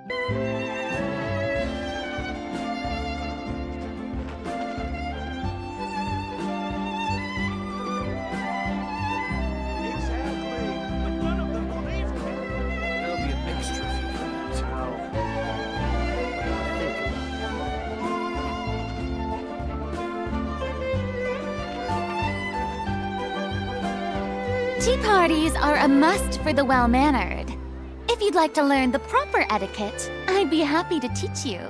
Tea parties are a must for the well-mannered. If you'd like to learn the proper etiquette, I'd be happy to teach you.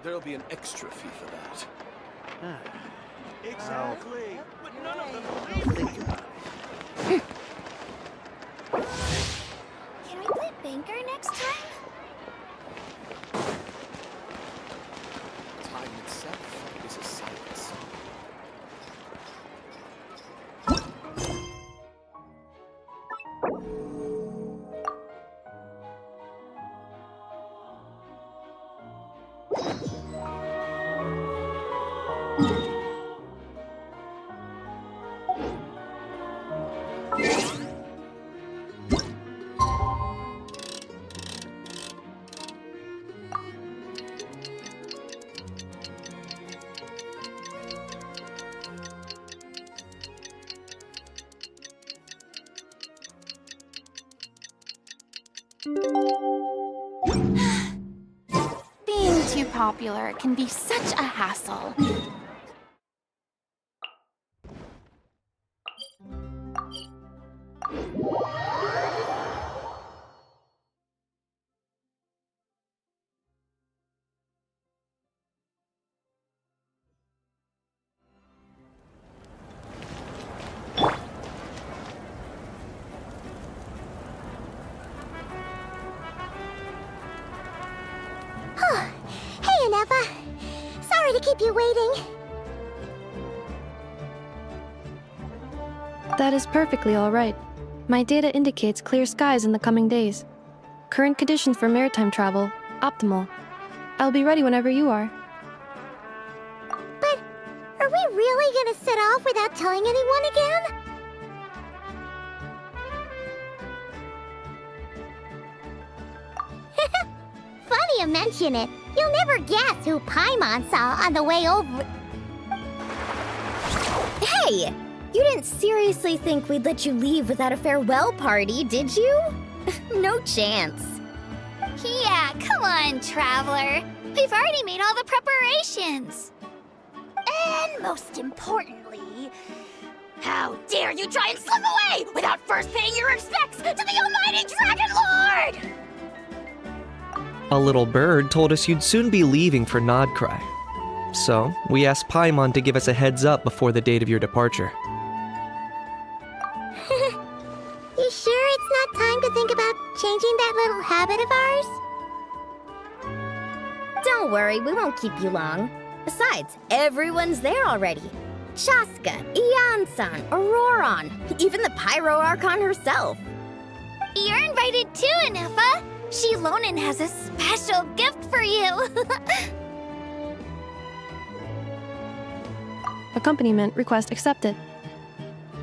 There'll be an extra fee for that. Exactly. But none of them I'll think about it. Can we play banker next time? Time itself is a science. Being too popular can be such a hassle. Hey, Anefa. Sorry to keep you waiting. That is perfectly all right. My data indicates clear skies in the coming days. Current conditions for maritime travel, optimal. I'll be ready whenever you are. But are we really gonna set off without telling anyone again? Funny you mention it. You'll never guess who Paimon saw on the way over. Hey! You didn't seriously think we'd let you leave without a farewell party, did you? No chance. Yeah, come on, Traveler. We've already made all the preparations. And most importantly, how dare you try and slip away without first paying your respects to the almighty Dragon Lord! A little bird told us you'd soon be leaving for Nodcry. So, we asked Paimon to give us a heads up before the date of your departure. You sure it's not time to think about changing that little habit of ours? Don't worry, we won't keep you long. Besides, everyone's there already. Chaska, Ian-san, Auroron, even the Pyro Archon herself. You're invited too, Anefa. Shilonen has a special gift for you. Accompaniment request accepted.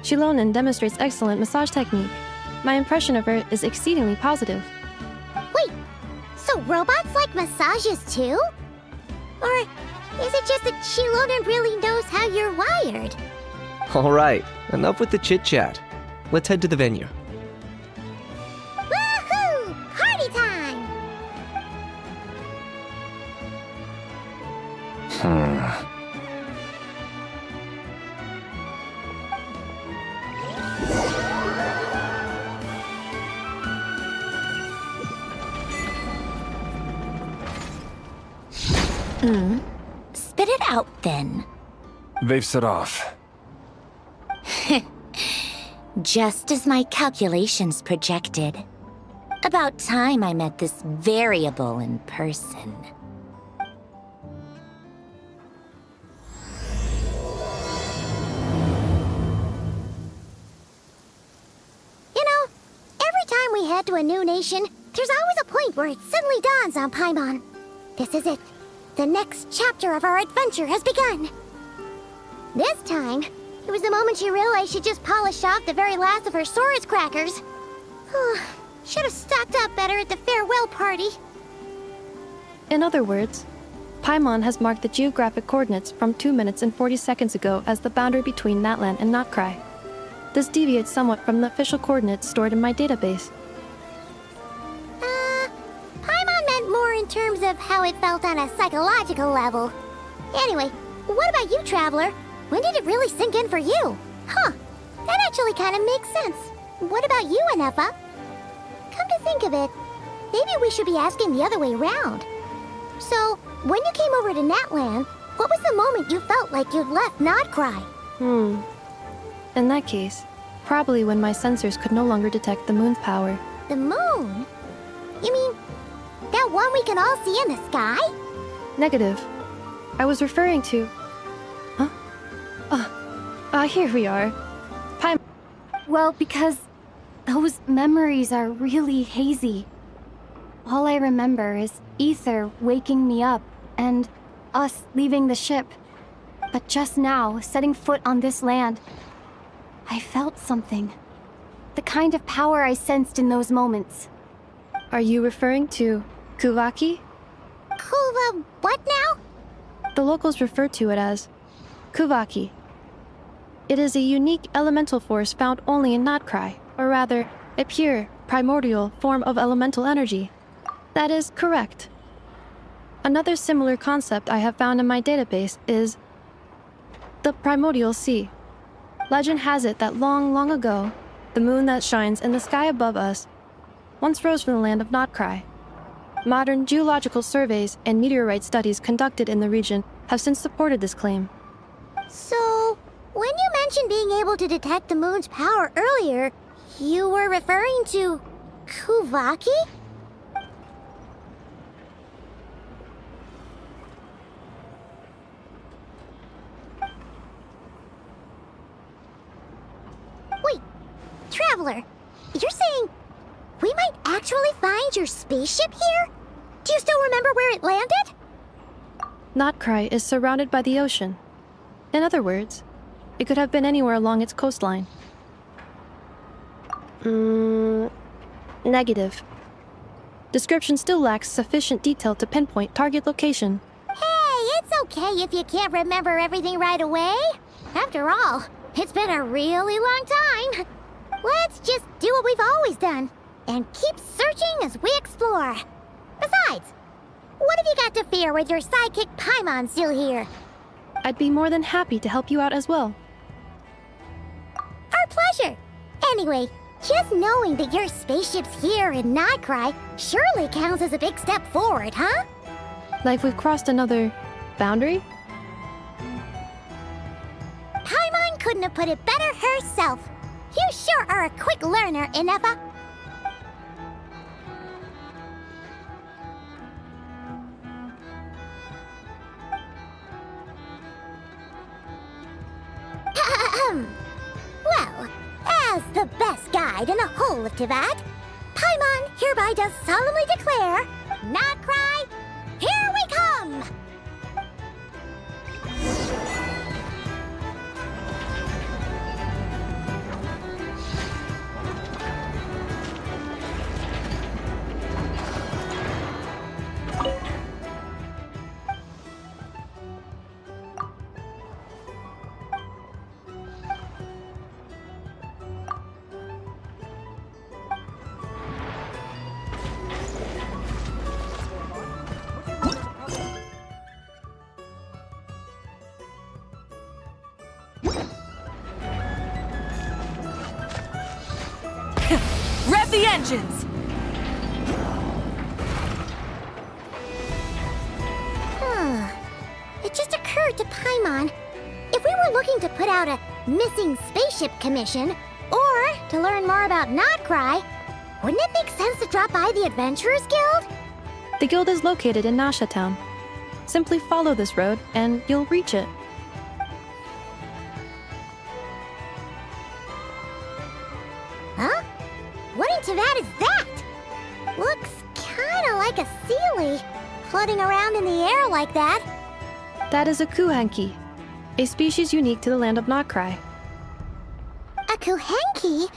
Shilonen demonstrates excellent massage technique. My impression of her is exceedingly positive. Wait, so robots like massages too? Or is it just that Shilonen really knows how you're wired? Alright, enough with the chit-chat. Let's head to the venue. Woohoo! Party time! Spit it out, then. They've set off. Just as my calculations projected. About time I met this variable in person. You know, every time we head to a new nation, there's always a point where it suddenly dawns on Paimon. This is it. The next chapter of our adventure has begun. This time, It was the moment she realized she just polished off the very last of her Saurus crackers. Should have stocked up better at the farewell party. In other words, Paimon has marked the geographic coordinates from 2 minutes and 40 seconds ago as the boundary between Natlan and Notcry. This deviates somewhat from the official coordinates stored in my database. Paimon meant more in terms of how it felt on a psychological level. Anyway, what about you, Traveler? When did it really sink in for you? Huh, that actually kind of makes sense. What about you, Anefa? Come to think of it, maybe we should be asking the other way around. So, when you came over to Natlan, what was the moment you felt like you'd left Notcry? In that case, probably when my sensors could no longer detect the moon's power. The moon? You mean, that one we can all see in the sky? Negative. I was referring to... Huh? Here we are. Well, because those memories are really hazy. All I remember is Ether waking me up and us leaving the ship. But just now, setting foot on this land, I felt something. The kind of power I sensed in those moments. Are you referring to Kuvaki? Kuva, what now? The locals refer to it as Kuvaki. It is a unique elemental force found only in Notcry, or rather, a pure, primordial form of elemental energy. That is correct. Another similar concept I have found in my database is the primordial sea. Legend has it that long, long ago, the moon that shines in the sky above us once rose from the land of Notcry. Modern geological surveys and meteorite studies conducted in the region have since supported this claim. So, when you mentioned being able to detect the moon's power earlier, you were referring to Kuvaki? Wait, Traveler, you're saying we might actually find your spaceship here? Do you still remember where it landed? Notcry is surrounded by the ocean. In other words, it could have been anywhere along its coastline. Negative. Description still lacks sufficient detail to pinpoint target location. Hey, it's okay if you can't remember everything right away. After all, it's been a really long time. Let's just do what we've always done and keep searching as we explore. Besides, what have you got to fear with your sidekick Paimon still here? I'd be more than happy to help you out as well. Our pleasure. Anyway, just knowing that your spaceship's here in Notcry surely counts as a big step forward, huh? Like we've crossed another boundary? Paimon couldn't have put it better herself. You sure are a quick learner, Inefa. Well, as the best guide in the whole of Tivat, Paimon hereby does solemnly declare, Notcry, here we come! Rev the engines! It just occurred to Paimon, if we were looking to put out a missing spaceship commission, or to learn more about Notcry, wouldn't it make sense to drop by the Adventurers Guild? The guild is located in Nasha Town. Simply follow this road and you'll reach it. Huh? What in Tivat is that? Looks kinda like a Sealy, floating around in the air like that. That is a Kuhanki, a species unique to the land of Notcry. A Kuhenki?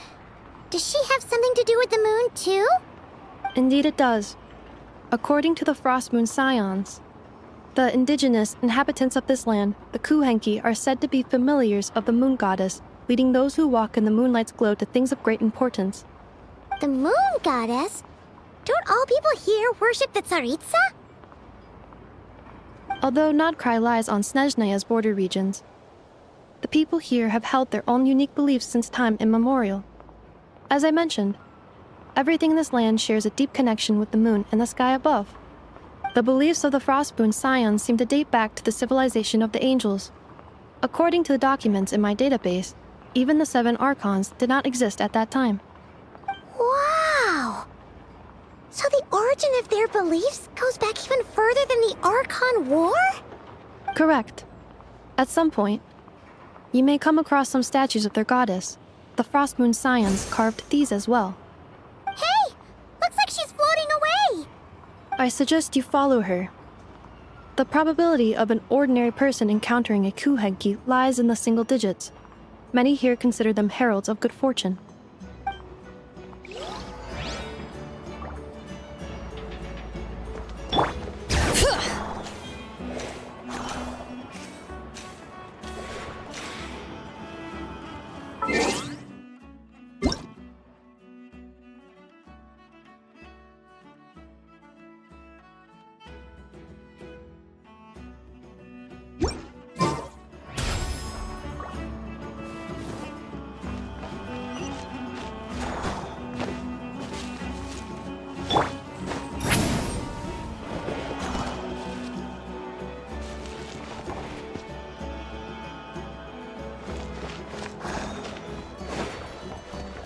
Does she have something to do with the moon, too? Indeed it does. According to the Frost Moon Scions, the indigenous inhabitants of this land, the Kuhenki, are said to be familiars of the moon goddess, leading those who walk in the moonlight's glow to things of great importance. The moon goddess? Don't all people here worship the Tsaritsa? Although Nodcry lies on Snezhnaya's border regions, the people here have held their own unique beliefs since time immemorial. As I mentioned, everything in this land shares a deep connection with the moon and the sky above. The beliefs of the Frostmoon Scions seem to date back to the civilization of the angels. According to the documents in my database, even the 7 archons did not exist at that time. Wow! So the origin of their beliefs goes back even further than the Archon War? Correct. At some point, you may come across some statues of their goddess. The Frostmoon Scions carved these as well. Hey! Looks like she's floating away! I suggest you follow her. The probability of an ordinary person encountering a Kuhenki lies in the single digits. Many here consider them heralds of good fortune.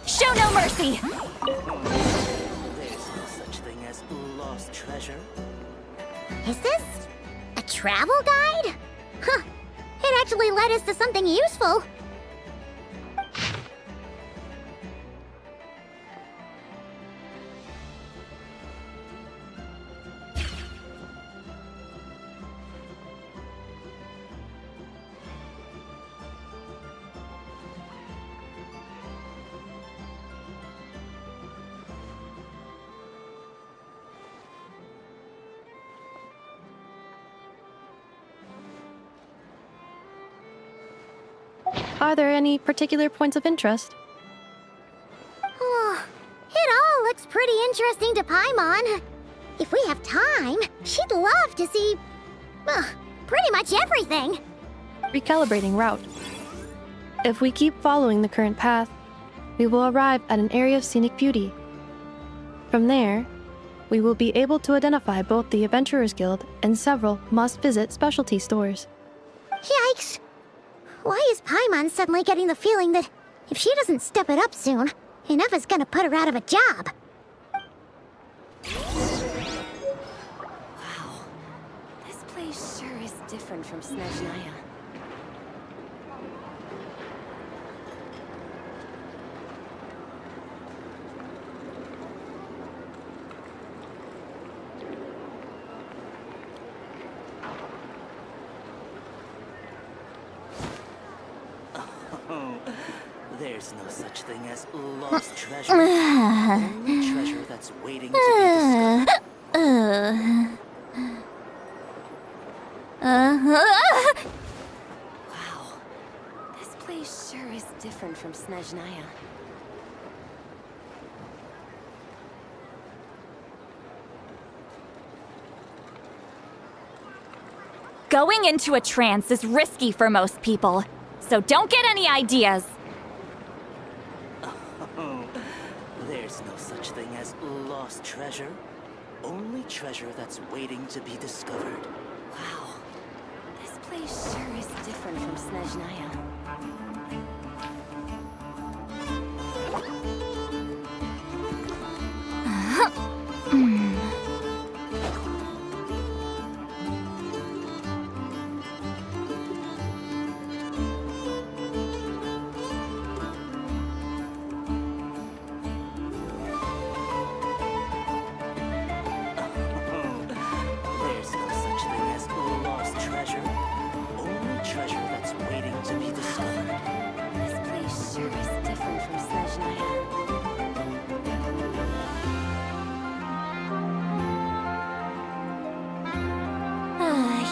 Show no mercy! There's no such thing as lost treasure. Is this a travel guide? Huh. It actually led us to something useful. Are there any particular points of interest? Oh, it all looks pretty interesting to Paimon. If we have time, she'd love to see, pretty much everything. Recalibrating route. If we keep following the current path, we will arrive at an area of scenic beauty. From there, we will be able to identify both the Adventurers Guild and several must-visit specialty stores. Yikes! Why is Paimon suddenly getting the feeling that if she doesn't step it up soon, enough is gonna put her out of a job? Wow. This place sure is different from Snezhnaya. There's no such thing as lost treasure. Only treasure that's waiting to be discovered. Wow. This place sure is different from Snezhnaya. Going into a trance is risky for most people, so don't get any ideas. There's no such thing as lost treasure. Only treasure that's waiting to be discovered. Wow. This place sure is different from Snezhnaya. There's no such thing as lost treasure. Only treasure that's waiting to be discovered. This place sure is different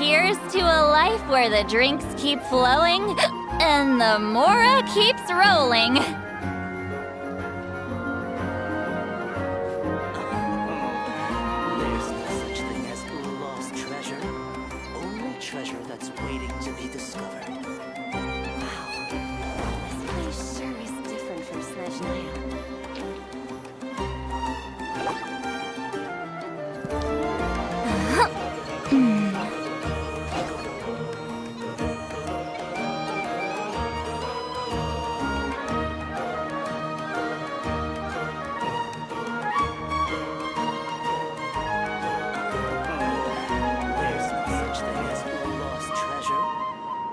Here's to a life where the drinks keep flowing and the Mora keeps rolling. There's no such thing as lost treasure. Only treasure that's waiting to be discovered. This place sure is different from Snezhnaya. There's no such thing as lost treasure.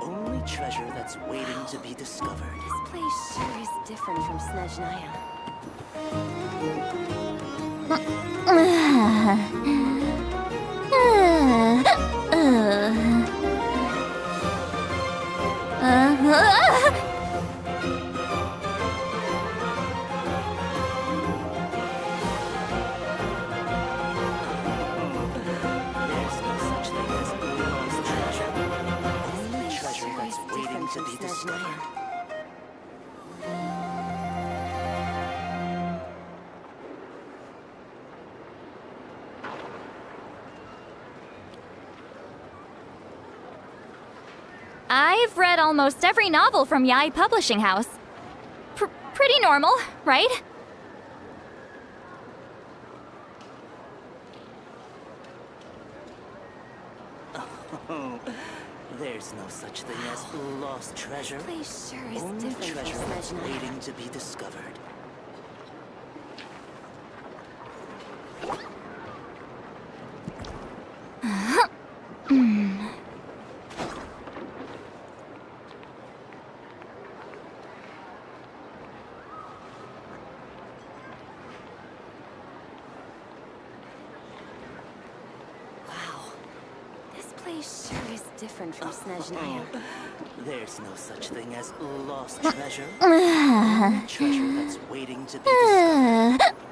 Only treasure that's waiting to be discovered. This place sure is different from Snezhnaya. There's no such thing as lost treasure. Only treasure that's waiting to be discovered. I've read almost every novel from Yai Publishing House. Pretty normal, right? There's no such thing as lost treasure. Place sure is Only different treasure from that's Snezhnaya. waiting to be discovered. Wow. This place sure is different from Snezhnaya. There's no such thing as lost treasure. Only treasure that's waiting to be discovered.